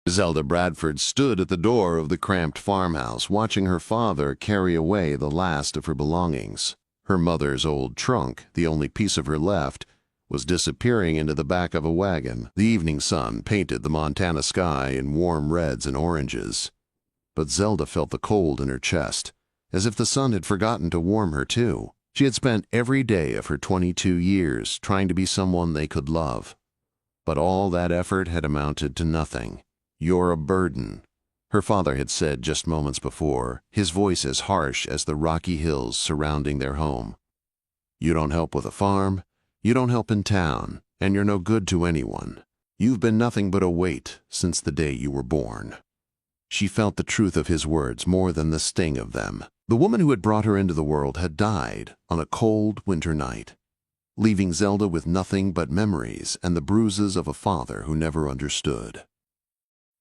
Zelda Bradford stood at the door of the cramped farmhouse, watching her father carry away the last of her belongings. Her mother's old trunk, the only piece of her left, was disappearing into the back of a wagon. The evening sun painted the Montana sky in warm reds and oranges. But Zelda felt the cold in her chest, as if the sun had forgotten to warm her too. She had spent every day of her 22 years trying to be someone they could love. But all that effort had amounted to nothing. "You're a burden," her father had said just moments before, his voice as harsh as the rocky hills surrounding their home. "You don't help with a farm, you don't help in town, and you're no good to anyone. You've been nothing but a weight since the day you were born." She felt the truth of his words more than the sting of them. The woman who had brought her into the world had died on a cold winter night, leaving Zelda with nothing but memories and the bruises of a father who never understood.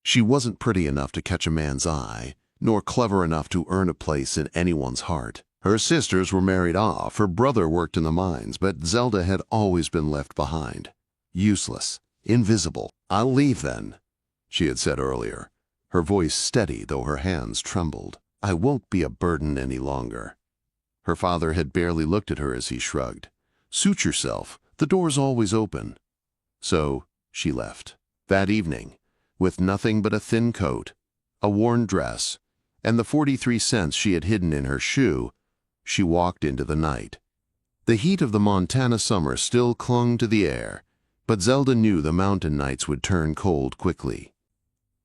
She wasn't pretty enough to catch a man's eye, nor clever enough to earn a place in anyone's heart. Her sisters were married off, her brother worked in the mines, but Zelda had always been left behind. Useless, invisible. "I'll leave then," she had said earlier, her voice steady though her hands trembled. "I won't be a burden any longer." Her father had barely looked at her as he shrugged. "Suit yourself, the door's always open." So she left. That evening, with nothing but a thin coat, a worn dress, and the 43 cents she had hidden in her shoe, she walked into the night. The heat of the Montana summer still clung to the air, but Zelda knew the mountain nights would turn cold quickly.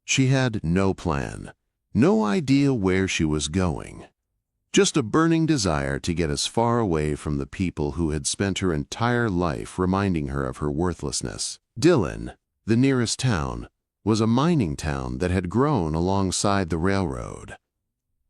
She had no plan, no idea where she was going. Just a burning desire to get as far away from the people who had spent her entire life reminding her of her worthlessness. Dillon, the nearest town, was a mining town that had grown alongside the railroad.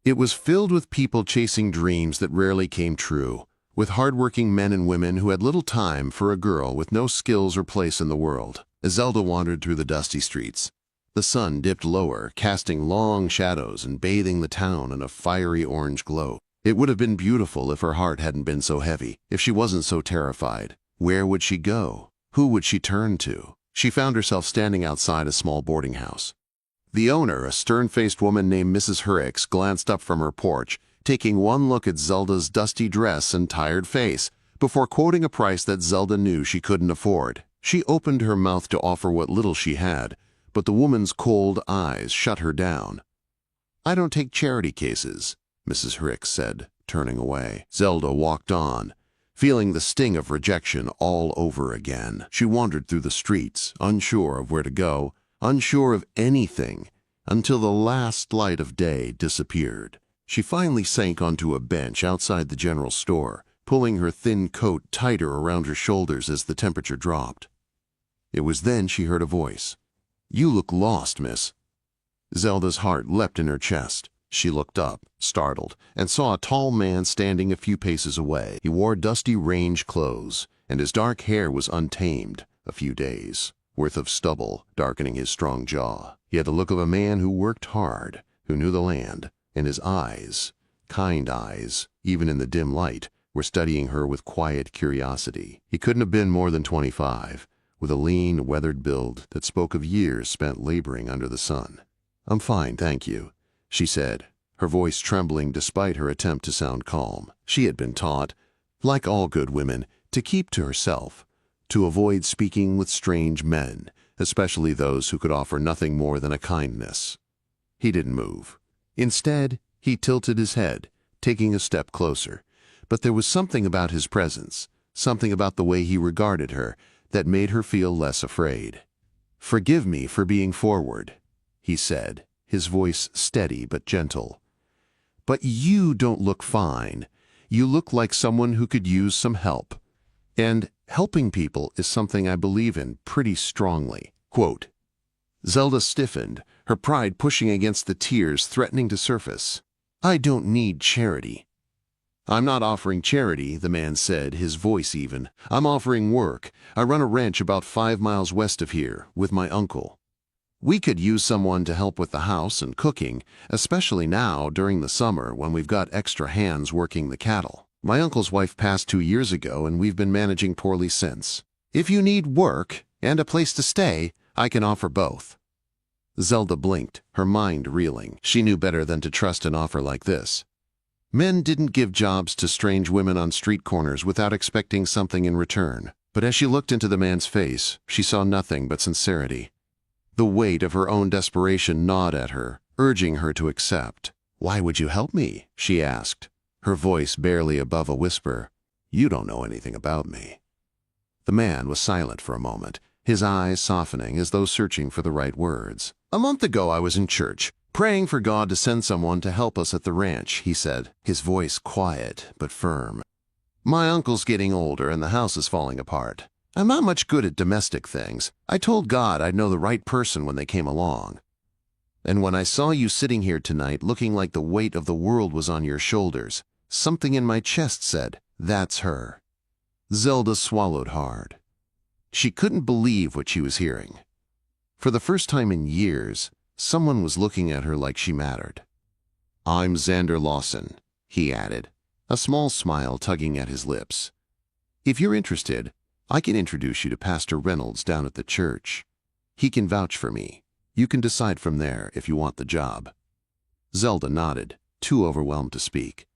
It was filled with people chasing dreams that rarely came true, with hardworking men and women who had little time for a girl with no skills or place in the world. As Zelda wandered through the dusty streets, the sun dipped lower, casting long shadows and bathing the town in a fiery orange glow. It would have been beautiful if her heart hadn't been so heavy, if she wasn't so terrified. Where would she go? Who would she turn to? She found herself standing outside a small boarding house. The owner, a stern-faced woman named Mrs. Hurricks, glanced up from her porch, taking one look at Zelda's dusty dress and tired face, before quoting a price that Zelda knew she couldn't afford. She opened her mouth to offer what little she had, but the woman's cold eyes shut her down. "I don't take charity cases," Mrs. Hurricks said, turning away. Zelda walked on, feeling the sting of rejection all over again. She wandered through the streets, unsure of where to go, unsure of anything, until the last light of day disappeared. She finally sank onto a bench outside the general store, pulling her thin coat tighter around her shoulders as the temperature dropped. It was then she heard a voice. "You look lost, miss." Zelda's heart leapt in her chest. She looked up, startled, and saw a tall man standing a few paces away. He wore dusty range clothes, and his dark hair was untamed, a few days' worth of stubble darkening his strong jaw. He had the look of a man who worked hard, who knew the land, and his eyes, kind eyes, even in the dim light, were studying her with quiet curiosity. He couldn't have been more than 25, with a lean, weathered build that spoke of years spent laboring under the sun. "I'm fine, thank you," she said, her voice trembling despite her attempt to sound calm. She had been taught, like all good women, to keep to herself, to avoid speaking with strange men, especially those who could offer nothing more than a kindness. He didn't move. Instead, he tilted his head, taking a step closer. But there was something about his presence, something about the way he regarded her, that made her feel less afraid. "Forgive me for being forward," he said, his voice steady but gentle. "But you don't look fine. You look like someone who could use some help. And helping people is something I believe in pretty strongly." Quote. Zelda stiffened, her pride pushing against the tears threatening to surface. "I don't need charity." "I'm not offering charity," the man said, his voice even. "I'm offering work. I run a ranch about 5 miles west of here, with my uncle. We could use someone to help with the house and cooking, especially now during the summer when we've got extra hands working the cattle. My uncle's wife passed 2 years ago, and we've been managing poorly since. If you need work and a place to stay, I can offer both." Zelda blinked, her mind reeling. She knew better than to trust an offer like this. Men didn't give jobs to strange women on street corners without expecting something in return. But as she looked into the man's face, she saw nothing but sincerity. The weight of her own desperation gnawed at her, urging her to accept. "Why would you help me?" she asked, her voice barely above a whisper. "You don't know anything about me." The man was silent for a moment, his eyes softening as though searching for the right words. "A month ago I was in church, praying for God to send someone to help us at the ranch," he said, his voice quiet but firm. "My uncle's getting older and the house is falling apart. I'm not much good at domestic things. I told God I'd know the right person when they came along. And when I saw you sitting here tonight looking like the weight of the world was on your shoulders, something in my chest said, 'That's her.'" Zelda swallowed hard. She couldn't believe what she was hearing. For the first time in years, someone was looking at her like she mattered. "I'm Xander Lawson," he added, a small smile tugging at his lips. "If you're interested, I can introduce you to Pastor Reynolds down at the church. He can vouch for me. You can decide from there if you want the job." Zelda nodded, too overwhelmed to speak.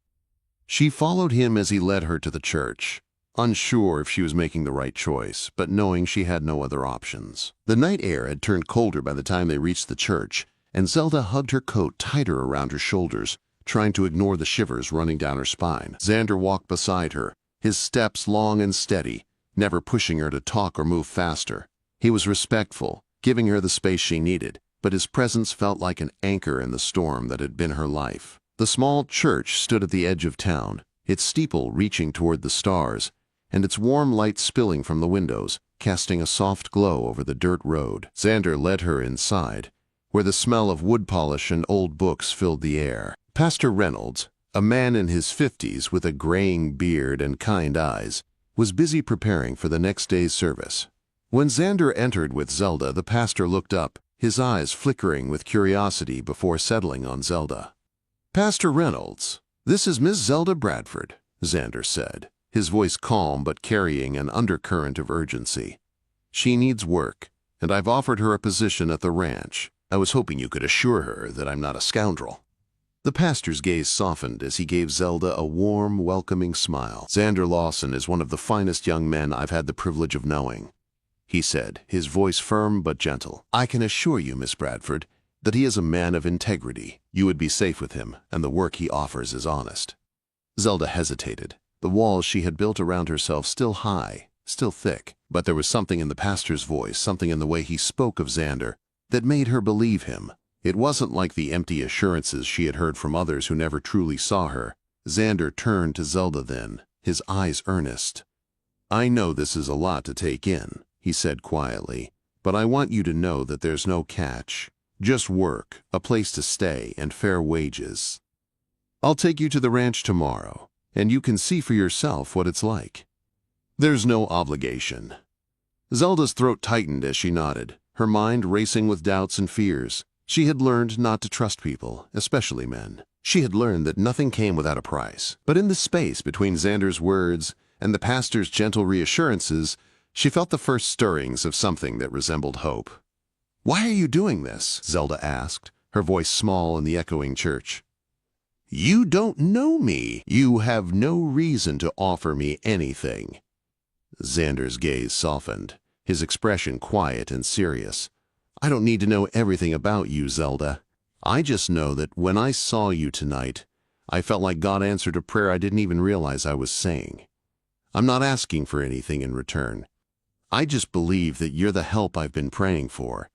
She followed him as he led her to the church, unsure if she was making the right choice, but knowing she had no other options. The night air had turned colder by the time they reached the church, and Zelda hugged her coat tighter around her shoulders, trying to ignore the shivers running down her spine. Xander walked beside her, his steps long and steady, never pushing her to talk or move faster. He was respectful, giving her the space she needed, but his presence felt like an anchor in the storm that had been her life. The small church stood at the edge of town, its steeple reaching toward the stars, and its warm light spilling from the windows, casting a soft glow over the dirt road. Xander led her inside, where the smell of wood polish and old books filled the air. Pastor Reynolds, a man in his 50s with a graying beard and kind eyes, was busy preparing for the next day's service. When Xander entered with Zelda, the pastor looked up, his eyes flickering with curiosity before settling on Zelda. "Pastor Reynolds, this is Miss Zelda Bradford," Xander said, his voice calm but carrying an undercurrent of urgency. "She needs work, and I've offered her a position at the ranch. I was hoping you could assure her that I'm not a scoundrel." The pastor's gaze softened as he gave Zelda a warm, welcoming smile. "Xander Lawson is one of the finest young men I've had the privilege of knowing," he said, his voice firm but gentle. "I can assure you, Miss Bradford, that he is a man of integrity. You would be safe with him, and the work he offers is honest." Zelda hesitated, the walls she had built around herself still high, still thick. But there was something in the pastor's voice, something in the way he spoke of Xander, that made her believe him. It wasn't like the empty assurances she had heard from others who never truly saw her. Xander turned to Zelda then, his eyes earnest. "I know this is a lot to take in," he said quietly, "but I want you to know that there's no catch. Just work, a place to stay, and fair wages. I'll take you to the ranch tomorrow, and you can see for yourself what it's like. There's no obligation." Zelda's throat tightened as she nodded, her mind racing with doubts and fears. She had learned not to trust people, especially men. She had learned that nothing came without a price. But in the space between Xander's words and the pastor's gentle reassurances, she felt the first stirrings of something that resembled hope. "Why are you doing this?" Zelda asked, her voice small in the echoing church. "You don't know me. You have no reason to offer me anything." Xander's gaze softened, his expression quiet and serious. "I don't need to know everything about you, Zelda. I just know that when I saw you tonight, I felt like God answered a prayer I didn't even realize I was saying. I'm not asking for anything in return. I just believe that you're the help I've been praying for."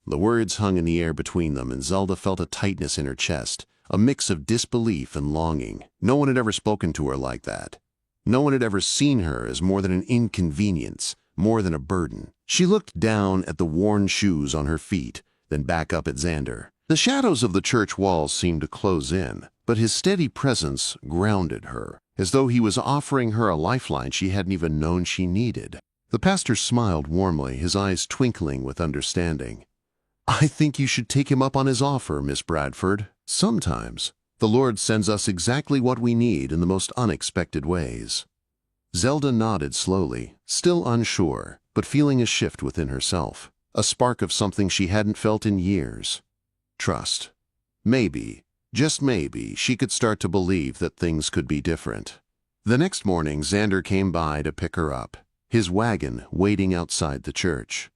The words hung in the air between them, and Zelda felt a tightness in her chest, a mix of disbelief and longing. No one had ever spoken to her like that. No one had ever seen her as more than an inconvenience, more than a burden. She looked down at the worn shoes on her feet, then back up at Xander. The shadows of the church walls seemed to close in, but his steady presence grounded her, as though he was offering her a lifeline she hadn't even known she needed. The pastor smiled warmly, his eyes twinkling with understanding. "I think you should take him up on his offer, Miss Bradford. Sometimes the Lord sends us exactly what we need in the most unexpected ways." Zelda nodded slowly, still unsure, but feeling a shift within herself. a spark of something she hadn't felt in years. Trust. Maybe, just maybe, she could start to believe that things could be different. The next morning, Xander came by to pick her up, his wagon waiting outside the church.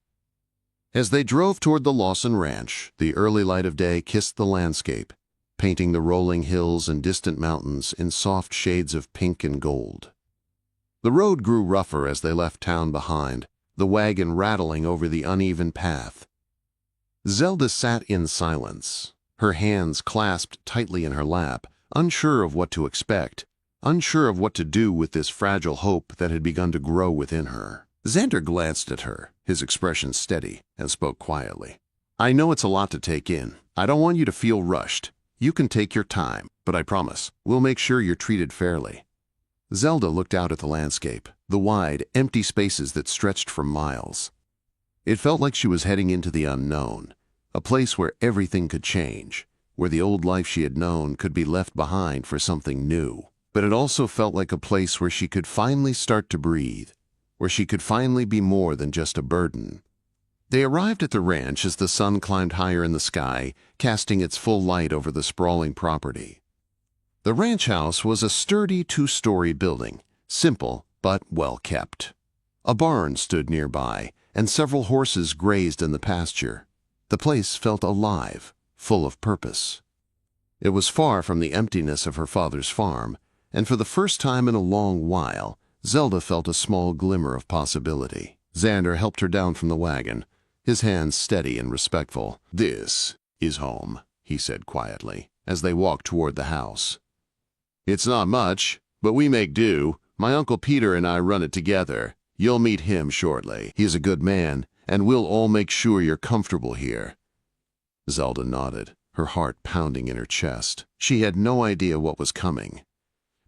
As they drove toward the Lawson ranch, the early light of day kissed the landscape, painting the rolling hills and distant mountains in soft shades of pink and gold. The road grew rougher as they left town behind, the wagon rattling over the uneven path. Zelda sat in silence, her hands clasped tightly in her lap, unsure of what to expect, unsure of what to do with this fragile hope that had begun to grow within her. Xander glanced at her, his expression steady, and spoke quietly. "I know it's a lot to take in. I don't want you to feel rushed. You can take your time, but I promise, we'll make sure you're treated fairly." Zelda looked out at the landscape, the wide, empty spaces that stretched for miles. It felt like she was heading into the unknown, a place where everything could change, where the old life she had known could be left behind for something new. But it also felt like a place where she could finally start to breathe, where she could finally be more than just a burden. They arrived at the ranch as the sun climbed higher in the sky, casting its full light over the sprawling property. The ranch house was a sturdy two-story building, simple but well-kept. A barn stood nearby, and several horses grazed in the pasture. The place felt alive, full of purpose. It was far from the emptiness of her father's farm, and for the first time in a long while, Zelda felt a small glimmer of possibility. Xander helped her down from the wagon, his hands steady and respectful. "This is home," he said quietly, as they walked toward the house. "It's not much, but we make do. My Uncle Peter and I run it together. You'll meet him shortly. He's a good man, and we'll all make sure you're comfortable here." Zelda nodded, her heart pounding in her chest. She had no idea what was coming.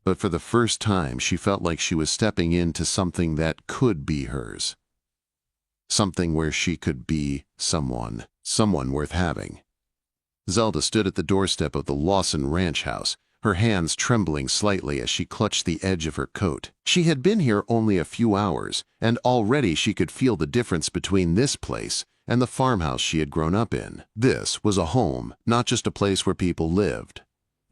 But for the first time, she felt like she was stepping into something that could be hers. Something where she could be someone worth having. Zelda stood at the doorstep of the Lawson ranch house, her hands trembling slightly as she clutched the edge of her coat. She had been here only a few hours, and already she could feel the difference between this place and the farmhouse she had grown up in. This was a home, not just a place where people lived.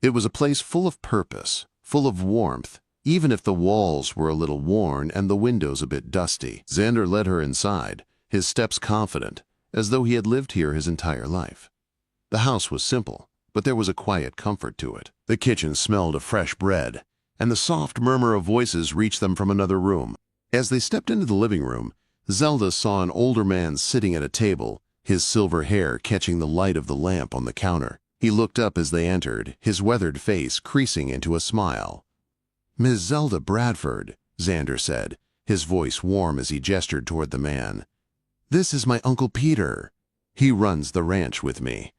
It was a place full of purpose, full of warmth, even if the walls were a little worn and the windows a bit dusty. Xander led her inside, his steps confident, as though he had lived here his entire life. The house was simple, but there was a quiet comfort to it. The kitchen smelled of fresh bread, and the soft murmur of voices reached them from another room. As they stepped into the living room, Zelda saw an older man sitting at a table, his silver hair catching the light of the lamp on the counter. He looked up as they entered, his weathered face creasing into a smile. "Miss Zelda Bradford," Xander said, his voice warm as he gestured toward the man. "This is my Uncle Peter. He runs the ranch with me."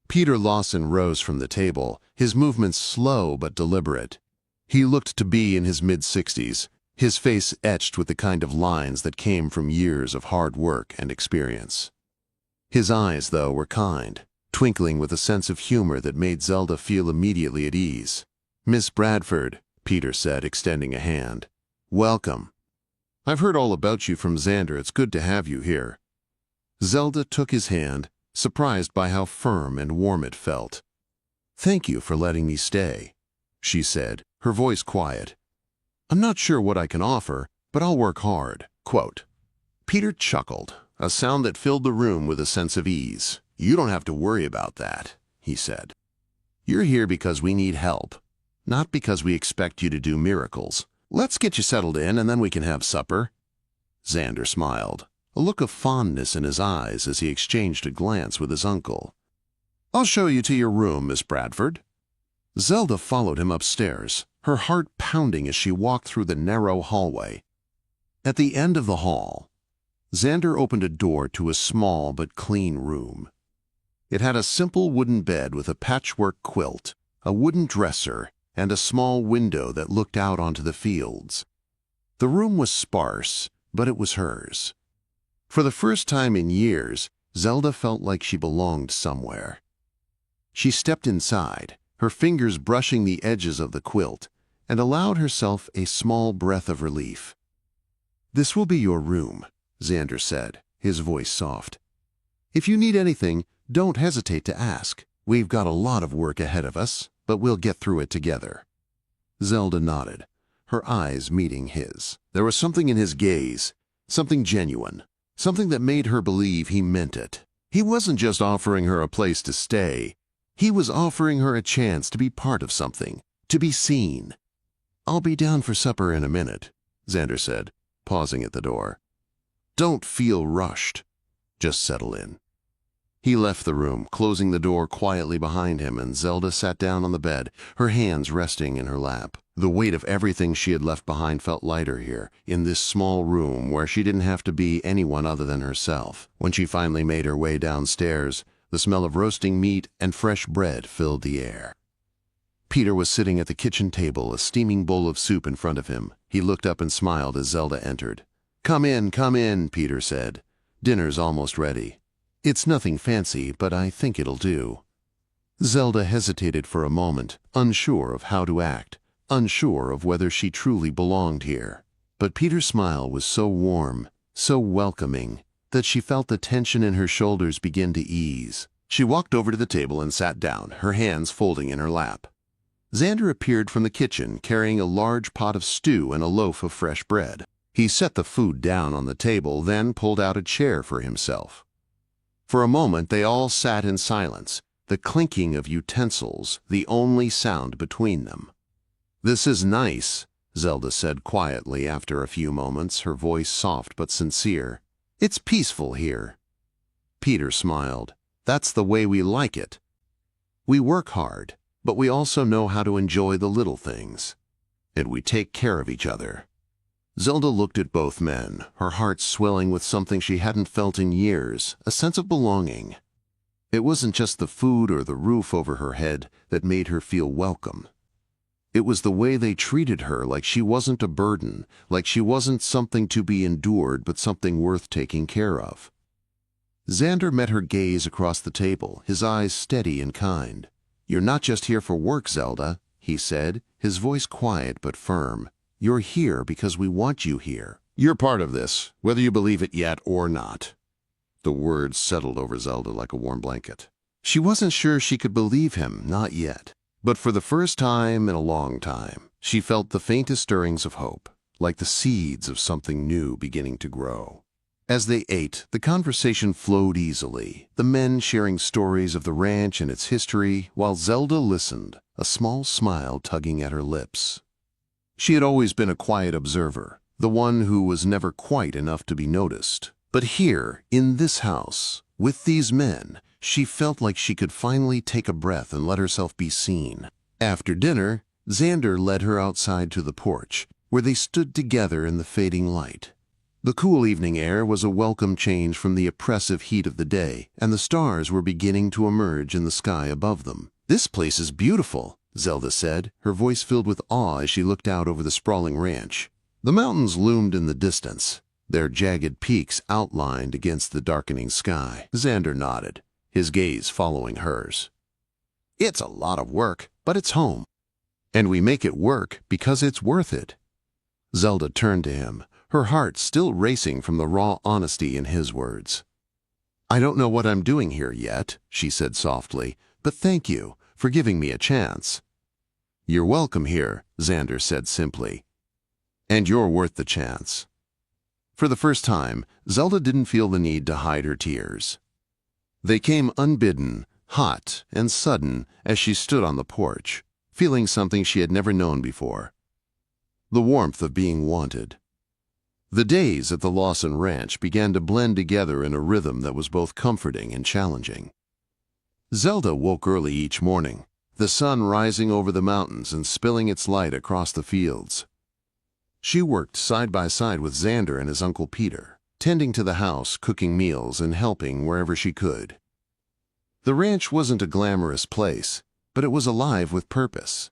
Peter Lawson rose from the table, his movements slow but deliberate. He looked to be in his mid-60s, his face etched with the kind of lines that came from years of hard work and experience. His eyes, though, were kind, twinkling with a sense of humor that made Zelda feel immediately at ease. "Miss Bradford," Peter said, extending a hand. "Welcome. I've heard all about you from Xander. It's good to have you here." Zelda took his hand, surprised by how firm and warm it felt. "Thank you for letting me stay," she said, her voice quiet. "I'm not sure what I can offer, but I'll work hard." Quote. Peter chuckled, a sound that filled the room with a sense of ease. "You don't have to worry about that," he said. "You're here because we need help, not because we expect you to do miracles. Let's get you settled in and then we can have supper." Xander smiled, a look of fondness in his eyes as he exchanged a glance with his uncle. "I'll show you to your room, Miss Bradford." Zelda followed him upstairs, her heart pounding as she walked through the narrow hallway. At the end of the hall, Xander opened a door to a small but clean room. It had a simple wooden bed with a patchwork quilt, a wooden dresser, and a small window that looked out onto the fields. The room was sparse, but it was hers. For the first time in years, Zelda felt like she belonged somewhere. She stepped inside, her fingers brushing the edges of the quilt, and allowed herself a small breath of relief. "This will be your room," Xander said, his voice soft. If you need anything, don't hesitate to ask. We've got a lot of work ahead of us, but we'll get through it together." Zelda nodded, her eyes meeting his. There was something in his gaze, something genuine, something that made her believe he meant it. He wasn't just offering her a place to stay. He was offering her a chance to be part of something, to be seen. "I'll be down for supper in a minute," Xander said, pausing at the door. "Don't feel rushed. Just settle in." He left the room, closing the door quietly behind him, and Zelda sat down on the bed, her hands resting in her lap. The weight of everything she had left behind felt lighter here, in this small room where she didn't have to be anyone other than herself. When she finally made her way downstairs, the smell of roasting meat and fresh bread filled the air. Peter was sitting at the kitchen table, a steaming bowl of soup in front of him. He looked up and smiled as Zelda entered. Come in," Peter said. "Dinner's almost ready. It's nothing fancy, but I think it'll do." Zelda hesitated for a moment, unsure of how to act, unsure of whether she truly belonged here. But Peter's smile was so warm, so welcoming, that she felt the tension in her shoulders begin to ease. She walked over to the table and sat down, her hands folding in her lap. Xander appeared from the kitchen, carrying a large pot of stew and a loaf of fresh bread. He set the food down on the table, then pulled out a chair for himself. For a moment they all sat in silence, the clinking of utensils the only sound between them. "This is nice," Zelda said quietly after a few moments, her voice soft but sincere. "It's peaceful here." Peter smiled. "That's the way we like it. We work hard, but we also know how to enjoy the little things. And we take care of each other." Zelda looked at both men, her heart swelling with something she hadn't felt in years, a sense of belonging. It wasn't just the food or the roof over her head that made her feel welcome. It was the way they treated her, like she wasn't a burden, like she wasn't something to be endured, but something worth taking care of. Xander met her gaze across the table, his eyes steady and kind. "You're not just here for work, Zelda," he said, his voice quiet but firm. "You're here because we want you here. You're part of this, whether you believe it yet or not." The words settled over Zelda like a warm blanket. She wasn't sure she could believe him, not yet. But for the first time in a long time, she felt the faintest stirrings of hope, like the seeds of something new beginning to grow. As they ate, the conversation flowed easily, the men sharing stories of the ranch and its history, while Zelda listened, a small smile tugging at her lips. She had always been a quiet observer, the one who was never quite enough to be noticed. But here, in this house, with these men, she felt like she could finally take a breath and let herself be seen. After dinner, Xander led her outside to the porch, where they stood together in the fading light. The cool evening air was a welcome change from the oppressive heat of the day, and the stars were beginning to emerge in the sky above them. "This place is beautiful," Zelda said, her voice filled with awe as she looked out over the sprawling ranch. The mountains loomed in the distance, their jagged peaks outlined against the darkening sky. Xander nodded, his gaze following hers. "It's a lot of work, but it's home. And we make it work because it's worth it." Zelda turned to him, her heart still racing from the raw honesty in his words. "I don't know what I'm doing here yet," she said softly, "but thank you for giving me a chance." "You're welcome here," Xander said simply. "And you're worth the chance." For the first time, Zelda didn't feel the need to hide her tears. They came unbidden, hot and sudden as she stood on the porch, feeling something she had never known before. The warmth of being wanted. The days at the Lawson Ranch began to blend together in a rhythm that was both comforting and challenging. Zelda woke early each morning, the sun rising over the mountains and spilling its light across the fields. She worked side by side with Xander and his Uncle Peter, tending to the house, cooking meals, and helping wherever she could. The ranch wasn't a glamorous place, but it was alive with purpose.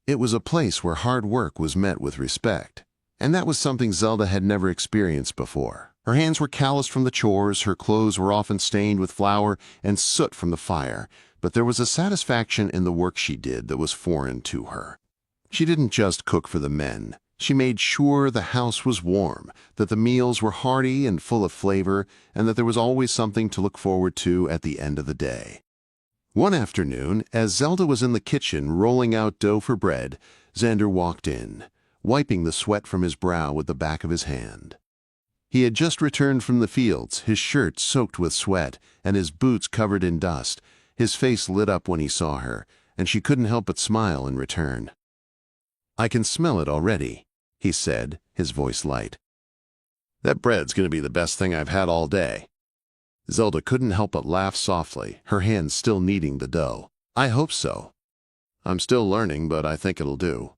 It was a place where hard work was met with respect, and that was something Zelda had never experienced before. Her hands were calloused from the chores, her clothes were often stained with flour and soot from the fire, but there was a satisfaction in the work she did that was foreign to her. She didn't just cook for the men. She made sure the house was warm, that the meals were hearty and full of flavor, and that there was always something to look forward to at the end of the day. One afternoon, as Zelda was in the kitchen rolling out dough for bread, Xander walked in, wiping the sweat from his brow with the back of his hand. He had just returned from the fields, his shirt soaked with sweat and his boots covered in dust. His face lit up when he saw her, and she couldn't help but smile in return. "I can smell it already," he said, his voice light. "That bread's going to be the best thing I've had all day." Zelda couldn't help but laugh softly, her hands still kneading the dough. "I hope so. I'm still learning, but I think it'll do."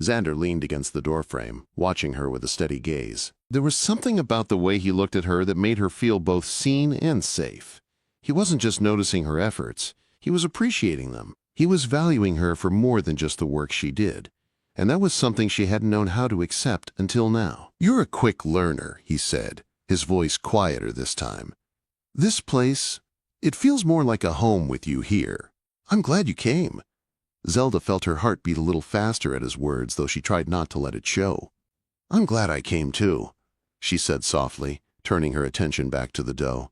Xander leaned against the doorframe, watching her with a steady gaze. There was something about the way he looked at her that made her feel both seen and safe. He wasn't just noticing her efforts, he was appreciating them. He was valuing her for more than just the work she did. And that was something she hadn't known how to accept until now. "You're a quick learner," he said, his voice quieter this time. "This place, it feels more like a home with you here. I'm glad you came." Zelda felt her heart beat a little faster at his words, though she tried not to let it show. "I'm glad I came too," she said softly, turning her attention back to the dough.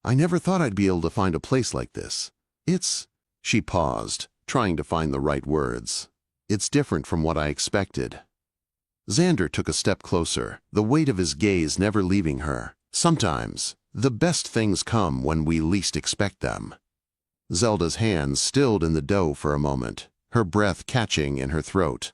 "I never thought I'd be able to find a place like this. She paused, trying to find the right words. "It's different from what I expected." Xander took a step closer, the weight of his gaze never leaving her. "Sometimes, the best things come when we least expect them." Zelda's hands stilled in the dough for a moment, her breath catching in her throat.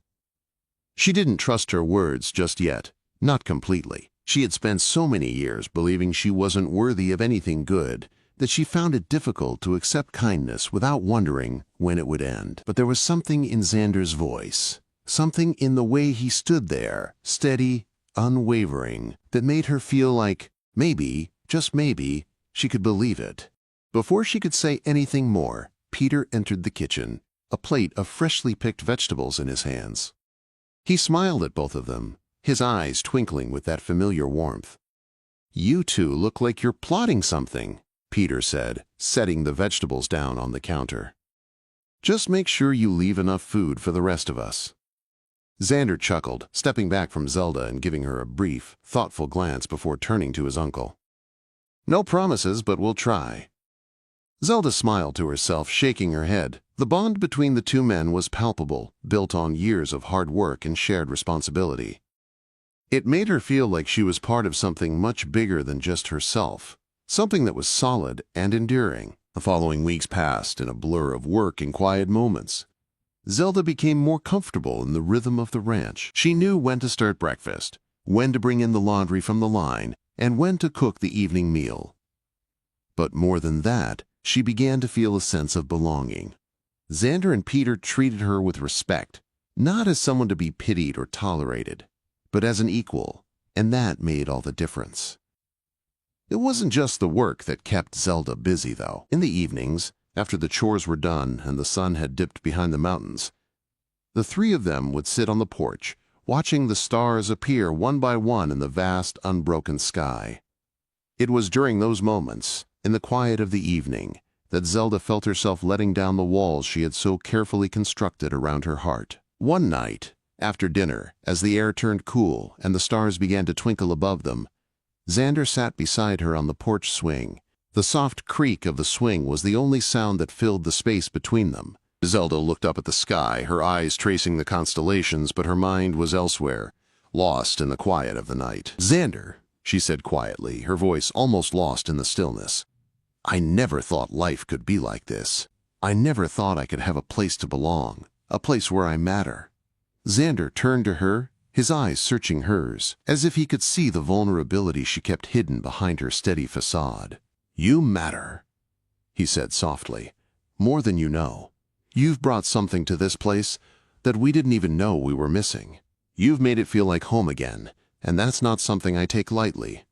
She didn't trust her words just yet, not completely. She had spent so many years believing she wasn't worthy of anything good that she found it difficult to accept kindness without wondering when it would end. But there was something in Xander's voice, something in the way he stood there, steady, unwavering, that made her feel like maybe, just maybe, she could believe it. Before she could say anything more, Peter entered the kitchen, a plate of freshly picked vegetables in his hands. He smiled at both of them, his eyes twinkling with that familiar warmth. "You two look like you're plotting something," Peter said, setting the vegetables down on the counter. "Just make sure you leave enough food for the rest of us." Xander chuckled, stepping back from Zelda and giving her a brief, thoughtful glance before turning to his uncle. "No promises, but we'll try." Zelda smiled to herself, shaking her head. The bond between the two men was palpable, built on years of hard work and shared responsibility. It made her feel like she was part of something much bigger than just herself, something that was solid and enduring. The following weeks passed in a blur of work and quiet moments. Zelda became more comfortable in the rhythm of the ranch. She knew when to start breakfast, when to bring in the laundry from the line, and when to cook the evening meal. But more than that, she began to feel a sense of belonging. Xander and Peter treated her with respect, not as someone to be pitied or tolerated, but as an equal, and that made all the difference. It wasn't just the work that kept Zelda busy, though. In the evenings, after the chores were done and the sun had dipped behind the mountains, the three of them would sit on the porch, watching the stars appear one by one in the vast, unbroken sky. It was during those moments, in the quiet of the evening, that Zelda felt herself letting down the walls she had so carefully constructed around her heart. One night, after dinner, as the air turned cool and the stars began to twinkle above them, Xander sat beside her on the porch swing. The soft creak of the swing was the only sound that filled the space between them. Zelda looked up at the sky, her eyes tracing the constellations, but her mind was elsewhere, lost in the quiet of the night. "Xander," she said quietly, her voice almost lost in the stillness, "I never thought life could be like this. I never thought I could have a place to belong, a place where I matter." Xander turned to her, his eyes searching hers, as if he could see the vulnerability she kept hidden behind her steady facade. "You matter," he said softly, "more than you know. You've brought something to this place that we didn't even know we were missing. You've made it feel like home again, and that's not something I take lightly."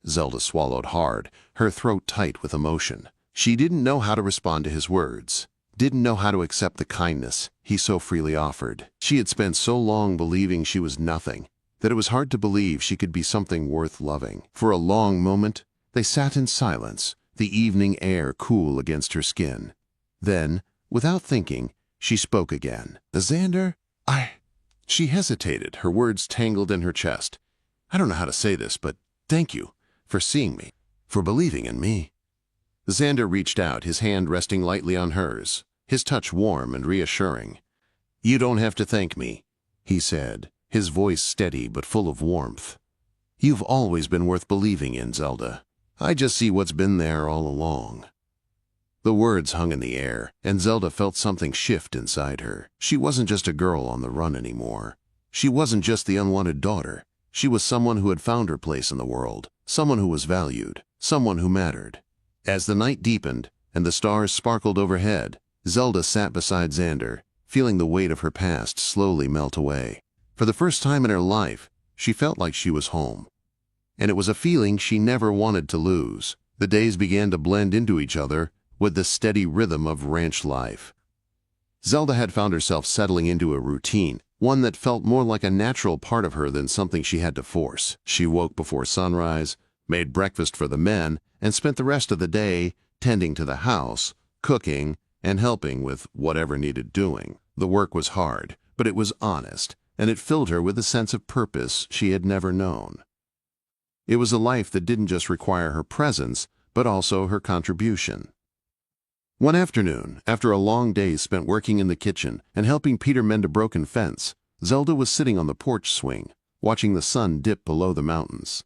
Zelda swallowed hard, her throat tight with emotion. She didn't know how to respond to his words, didn't know how to accept the kindness he so freely offered. She had spent so long believing she was nothing that it was hard to believe she could be something worth loving. For a long moment, they sat in silence, the evening air cool against her skin. Then, without thinking, she spoke again. "Xander, She hesitated, her words tangled in her chest. "I don't know how to say this, but thank you for seeing me, for believing in me." Xander reached out, his hand resting lightly on hers, his touch warm and reassuring. "You don't have to thank me," he said, his voice steady but full of warmth. "You've always been worth believing in, Zelda. I just see what's been there all along." The words hung in the air, and Zelda felt something shift inside her. She wasn't just a girl on the run anymore. She wasn't just the unwanted daughter. She was someone who had found her place in the world, someone who was valued, someone who mattered. As the night deepened and the stars sparkled overhead, Zelda sat beside Xander, feeling the weight of her past slowly melt away. For the first time in her life, she felt like she was home. And it was a feeling she never wanted to lose. The days began to blend into each other with the steady rhythm of ranch life. Zelda had found herself settling into a routine, one that felt more like a natural part of her than something she had to force. She woke before sunrise, made breakfast for the men, and spent the rest of the day tending to the house, cooking, and helping with whatever needed doing. The work was hard, but it was honest, and it filled her with a sense of purpose she had never known. It was a life that didn't just require her presence, but also her contribution. One afternoon, after a long day spent working in the kitchen and helping Peter mend a broken fence, Zelda was sitting on the porch swing, watching the sun dip below the mountains.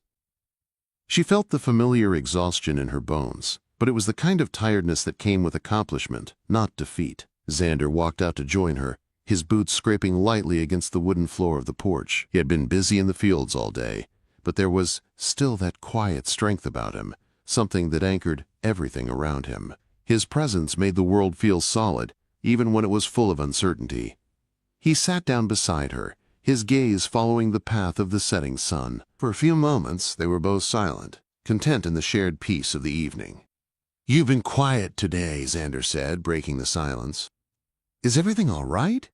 She felt the familiar exhaustion in her bones, but it was the kind of tiredness that came with accomplishment, not defeat. Xander walked out to join her, his boots scraping lightly against the wooden floor of the porch. He had been busy in the fields all day, but there was still that quiet strength about him, something that anchored everything around him. His presence made the world feel solid, even when it was full of uncertainty. He sat down beside her, his gaze following the path of the setting sun. For a few moments, they were both silent, content in the shared peace of the evening. "You've been quiet today," Xander said, breaking the silence. "Is everything all right?"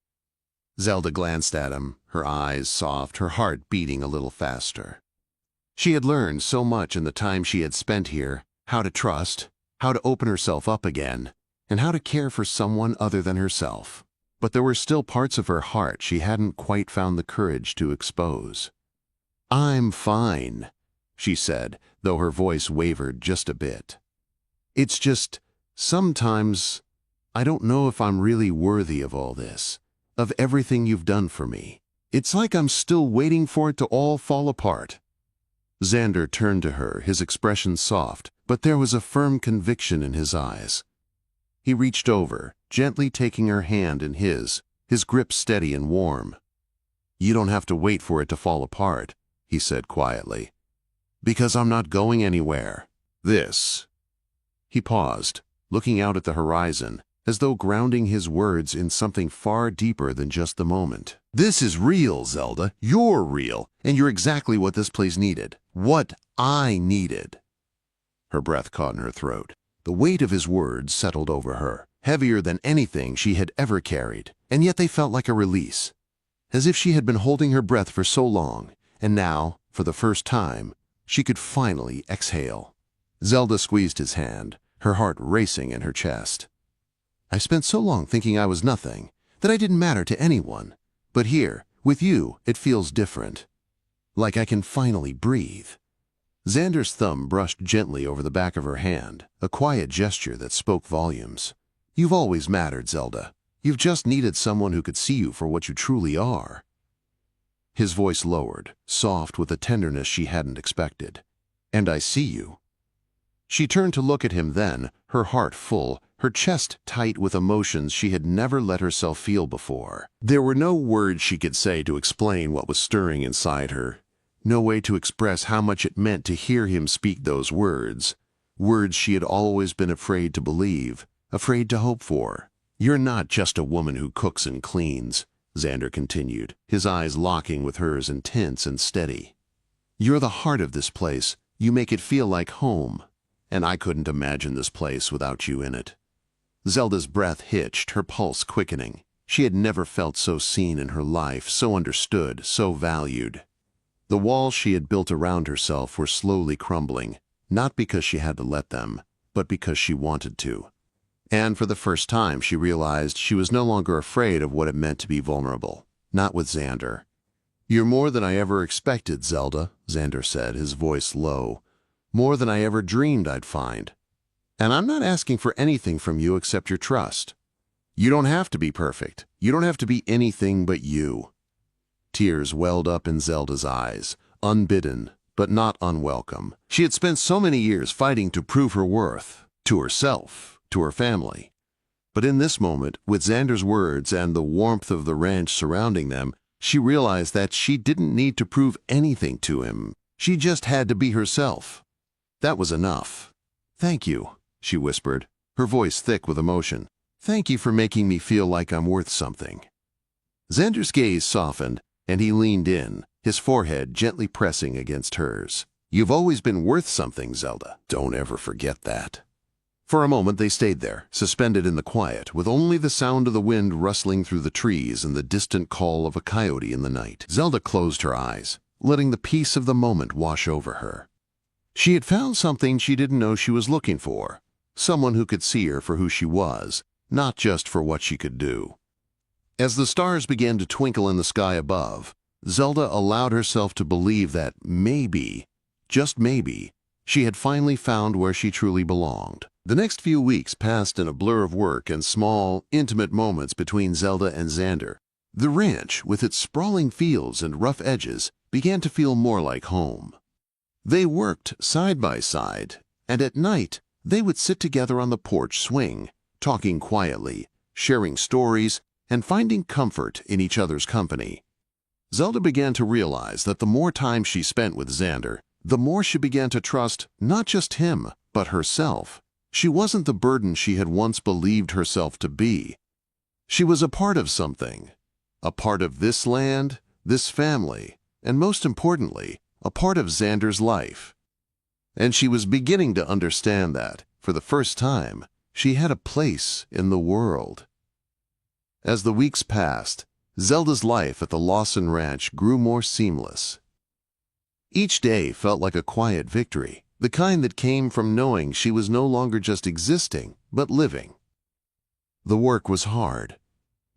Zelda glanced at him, her eyes soft, her heart beating a little faster. She had learned so much in the time she had spent here, how to trust, how to open herself up again, and how to care for someone other than herself. But there were still parts of her heart she hadn't quite found the courage to expose. "I'm fine," she said, though her voice wavered just a bit. "It's just, sometimes, I don't know if I'm really worthy of all this, of everything you've done for me. It's like I'm still waiting for it to all fall apart." Xander turned to her, his expression soft, but there was a firm conviction in his eyes. He reached over, gently taking her hand in his grip steady and warm. "You don't have to wait for it to fall apart," he said quietly, "because I'm not going anywhere. This." He paused, looking out at the horizon, as though grounding his words in something far deeper than just the moment. "This is real, Zelda. You're real, and you're exactly what this place needed. What I needed." Her breath caught in her throat. The weight of his words settled over her, heavier than anything she had ever carried, and yet they felt like a release, as if she had been holding her breath for so long, and now, for the first time, she could finally exhale. Zelda squeezed his hand, her heart racing in her chest. "I spent so long thinking I was nothing, that I didn't matter to anyone. But here, with you, it feels different. Like I can finally breathe." Xander's thumb brushed gently over the back of her hand, a quiet gesture that spoke volumes. "You've always mattered, Zelda. You've just needed someone who could see you for what you truly are." His voice lowered, soft with a tenderness she hadn't expected. "And I see you." She turned to look at him then, her heart full, her chest tight with emotions she had never let herself feel before. There were no words she could say to explain what was stirring inside her, no way to express how much it meant to hear him speak those words, words she had always been afraid to believe, afraid to hope for. "You're not just a woman who cooks and cleans," Xander continued, his eyes locking with hers intense and steady. "You're the heart of this place. You make it feel like home. And I couldn't imagine this place without you in it." Zelda's breath hitched, her pulse quickening. She had never felt so seen in her life, so understood, so valued. The walls she had built around herself were slowly crumbling, not because she had to let them, but because she wanted to. And for the first time she realized she was no longer afraid of what it meant to be vulnerable. not with Xander. "You're more than I ever expected, Zelda," Xander said, his voice low. "More than I ever dreamed I'd find. And I'm not asking for anything from you except your trust. You don't have to be perfect. You don't have to be anything but you." Tears welled up in Zelda's eyes, unbidden, but not unwelcome. She had spent so many years fighting to prove her worth, to herself, to her family. But in this moment, with Xander's words and the warmth of the ranch surrounding them, she realized that she didn't need to prove anything to him. She just had to be herself. That was enough. "Thank you," she whispered, her voice thick with emotion. "Thank you for making me feel like I'm worth something." Xander's gaze softened, and he leaned in, his forehead gently pressing against hers. "You've always been worth something, Zelda. Don't ever forget that." For a moment they stayed there, suspended in the quiet, with only the sound of the wind rustling through the trees and the distant call of a coyote in the night. Zelda closed her eyes, letting the peace of the moment wash over her. She had found something she didn't know she was looking for, someone who could see her for who she was, not just for what she could do. As the stars began to twinkle in the sky above, Zelda allowed herself to believe that maybe, just maybe, she had finally found where she truly belonged. The next few weeks passed in a blur of work and small, intimate moments between Zelda and Xander. The ranch, with its sprawling fields and rough edges, began to feel more like home. They worked side by side, and at night they would sit together on the porch swing, talking quietly, sharing stories, and finding comfort in each other's company. Zelda began to realize that the more time she spent with Xander, the more she began to trust not just him, but herself. She wasn't the burden she had once believed herself to be. She was a part of something, a part of this land, this family, and most importantly, a part of Xander's life. And she was beginning to understand that, for the first time, she had a place in the world. As the weeks passed, Zelda's life at the Lawson Ranch grew more seamless. Each day felt like a quiet victory, the kind that came from knowing she was no longer just existing, but living. The work was hard,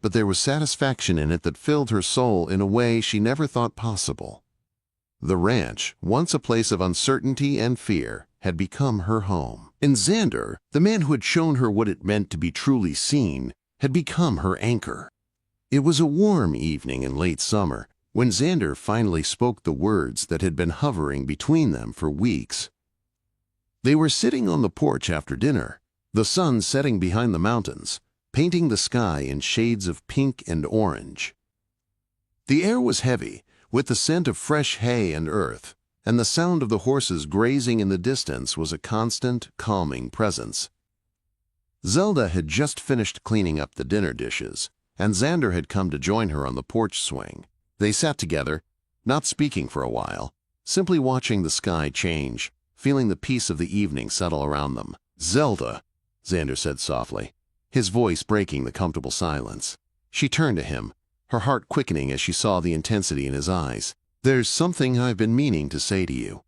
but there was satisfaction in it that filled her soul in a way she never thought possible. The ranch, once a place of uncertainty and fear, had become her home. And Xander, the man who had shown her what it meant to be truly seen, had become her anchor. It was a warm evening in late summer when Xander finally spoke the words that had been hovering between them for weeks. They were sitting on the porch after dinner, the sun setting behind the mountains, painting the sky in shades of pink and orange. The air was heavy, with the scent of fresh hay and earth, and the sound of the horses grazing in the distance was a constant, calming presence. Zelda had just finished cleaning up the dinner dishes, and Xander had come to join her on the porch swing. They sat together, not speaking for a while, simply watching the sky change, feeling the peace of the evening settle around them. "Zelda," Xander said softly, his voice breaking the comfortable silence. She turned to him, her heart quickening as she saw the intensity in his eyes. "There's something I've been meaning to say to you."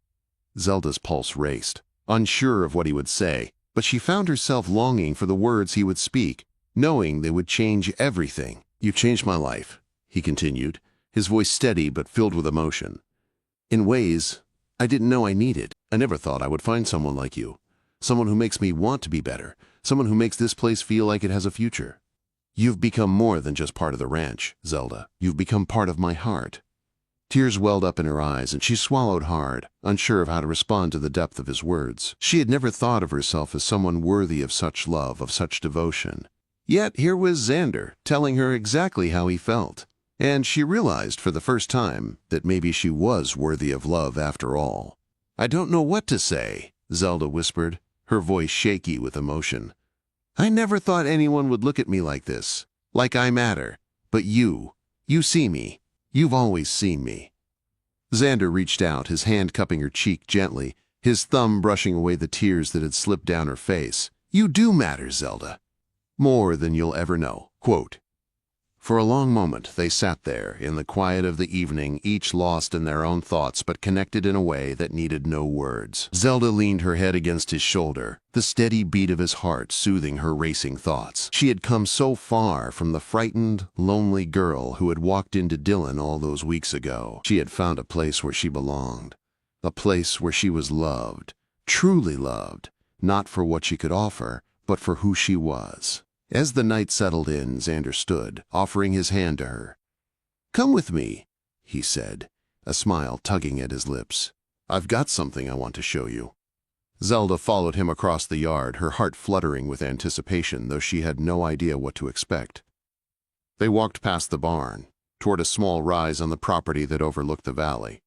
Zelda's pulse raced, unsure of what he would say, but she found herself longing for the words he would speak, knowing they would change everything. "You've changed my life," he continued, his voice steady but filled with emotion. "In ways I didn't know I needed. I never thought I would find someone like you, someone who makes me want to be better, someone who makes this place feel like it has a future. You've become more than just part of the ranch, Zelda. You've become part of my heart." Tears welled up in her eyes, and she swallowed hard, unsure of how to respond to the depth of his words. She had never thought of herself as someone worthy of such love, of such devotion. Yet here was Xander telling her exactly how he felt, and she realized for the first time that maybe she was worthy of love after all. "I don't know what to say," Zelda whispered, her voice shaky with emotion. "I never thought anyone would look at me like this, like I matter. But you see me. You've always seen me." Xander reached out, his hand cupping her cheek gently, his thumb brushing away the tears that had slipped down her face. "You do matter, Zelda. More than you'll ever know." Quote, For a long moment they sat there, in the quiet of the evening, each lost in their own thoughts but connected in a way that needed no words. Zelda leaned her head against his shoulder, the steady beat of his heart soothing her racing thoughts. She had come so far from the frightened, lonely girl who had walked into Dylan all those weeks ago. She had found a place where she belonged, a place where she was loved, truly loved, not for what she could offer, but for who she was. As the night settled in, Xander stood, offering his hand to her. "Come with me," he said, a smile tugging at his lips. "I've got something I want to show you." Zelda followed him across the yard, her heart fluttering with anticipation, though she had no idea what to expect. They walked past the barn, toward a small rise on the property that overlooked the valley.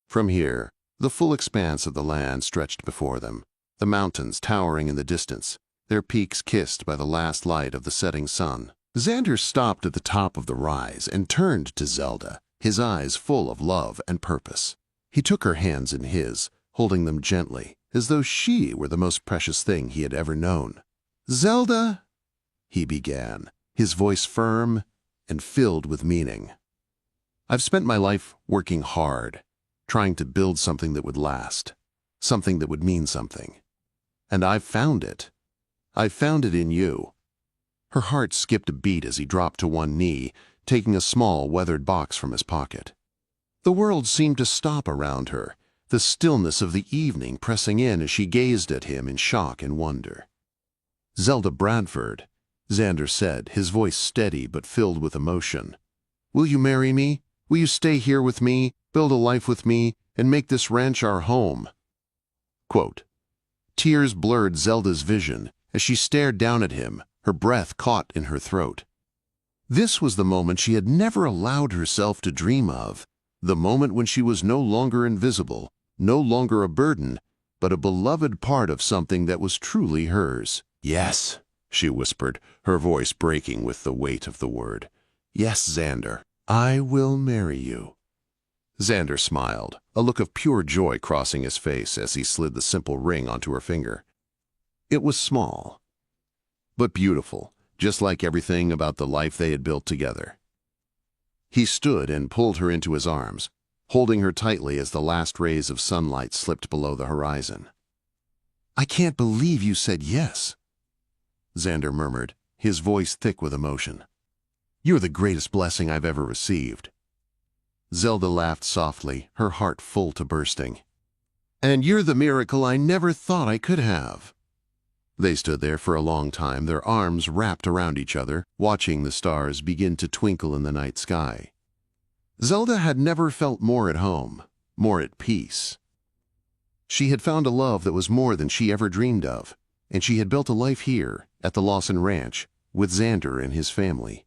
From here, the full expanse of the land stretched before them, the mountains towering in the distance, their peaks kissed by the last light of the setting sun. Xander stopped at the top of the rise and turned to Zelda, his eyes full of love and purpose. He took her hands in his, holding them gently, as though she were the most precious thing he had ever known. "Zelda," he began, his voice firm and filled with meaning. "I've spent my life working hard, trying to build something that would last, something that would mean something. And I've found it. I found it in you." Her heart skipped a beat as he dropped to one knee, taking a small, weathered box from his pocket. The world seemed to stop around her, the stillness of the evening pressing in as she gazed at him in shock and wonder. "Zelda Bradford," Xander said, his voice steady but filled with emotion. "Will you marry me? Will you stay here with me, build a life with me, and make this ranch our home?" Quote. Tears blurred Zelda's vision as she stared down at him, her breath caught in her throat. This was the moment she had never allowed herself to dream of, the moment when she was no longer invisible, no longer a burden, but a beloved part of something that was truly hers. "Yes," she whispered, her voice breaking with the weight of the word. "Yes, Xander, I will marry you." Xander smiled, a look of pure joy crossing his face as he slid the simple ring onto her finger. It was small, but beautiful, just like everything about the life they had built together. He stood and pulled her into his arms, holding her tightly as the last rays of sunlight slipped below the horizon. "I can't believe you said yes," Xander murmured, his voice thick with emotion. "You're the greatest blessing I've ever received." Zelda laughed softly, her heart full to bursting. "And you're the miracle I never thought I could have." They stood there for a long time, their arms wrapped around each other, watching the stars begin to twinkle in the night sky. Zelda had never felt more at home, more at peace. She had found a love that was more than she ever dreamed of, and she had built a life here, at the Lawson Ranch, with Xander and his family.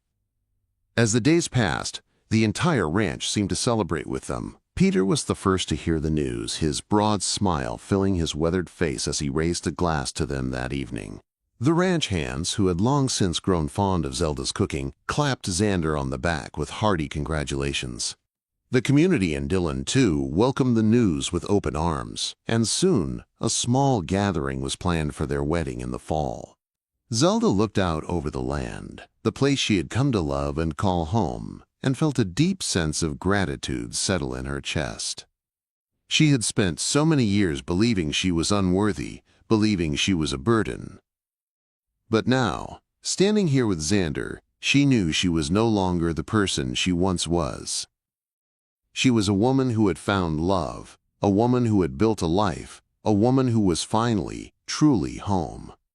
As the days passed, the entire ranch seemed to celebrate with them. Peter was the first to hear the news, his broad smile filling his weathered face as he raised a glass to them that evening. The ranch hands, who had long since grown fond of Zelda's cooking, clapped Xander on the back with hearty congratulations. The community in Dylan, too, welcomed the news with open arms, and soon a small gathering was planned for their wedding in the fall. Zelda looked out over the land, the place she had come to love and call home, and felt a deep sense of gratitude settle in her chest. She had spent so many years believing she was unworthy, believing she was a burden. But now, standing here with Xander, she knew she was no longer the person she once was. She was a woman who had found love, a woman who had built a life, a woman who was finally, truly home.